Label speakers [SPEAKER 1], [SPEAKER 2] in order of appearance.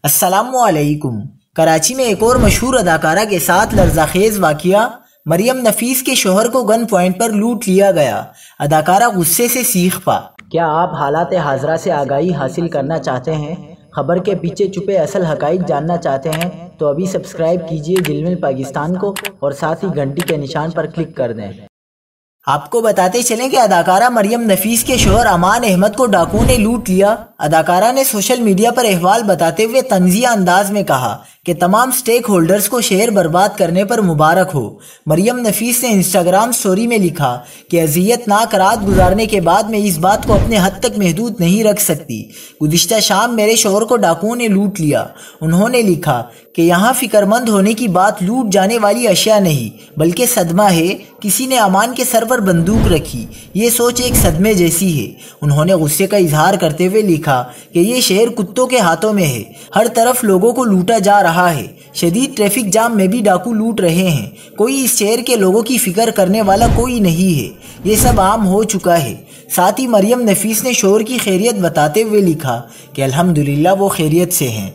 [SPEAKER 1] अस्सलामुअलैकुम। कराची में एक और मशहूर अदाकारा के साथ लर्ज़ाखेज़ वाक़िया। मरियम नफीस के शोहर को गन पॉइंट पर लूट लिया गया। अदाकारा गुस्से से सीख पा। क्या आप हालात हाज़रा से आगाही हासिल करना चाहते हैं? खबर के पीछे छुपे असल हक़ाइक़ जानना चाहते हैं तो अभी सब्सक्राइब कीजिए दिलमिल पाकिस्तान को और साथ ही घंटी के निशान पर क्लिक कर दें। आपको बताते चलें कि अदाकारा मरियम नफीस के शोहर अमान अहमद को डाकुओं ने लूट लिया। अदाकारा ने सोशल मीडिया पर अहवाल बताते हुए तंज़िया अंदाज में कहा कि तमाम स्टेक होल्डर्स को शहर बर्बाद करने पर मुबारक हो। मरियम नफीस ने इंस्टाग्राम स्टोरी में लिखा कि अज़ियतनाक रात गुजारने के बाद मैं इस बात को अपने हद तक महदूद नहीं रख सकती। गुज़िश्ता शाम मेरे शोहर को डाकुओं ने लूट लिया। उन्होंने लिखा कि यहाँ फिक्रमंद होने की बात लूट जाने वाली अशिया नहीं बल्कि सदमा है। किसी ने अमान के सर पर बंदूक रखी। ये सोच एक सदमे जैसी है। उन्होंने गुस्से का इजहार करते हुए लिखा कि ये शहर कुत्तों के हाथों में है। हर तरफ लोगों को लूटा जा रहा है। शदीद ट्रैफिक जाम में भी डाकू लूट रहे हैं। कोई इस शहर के लोगों की फिक्र करने वाला कोई नहीं है। ये सब आम हो चुका है। साथ ही मरियम नफीस ने शोहर की खैरियत बताते हुए लिखा कि अल्हम्दुलिल्लाह वो खैरियत से हैं।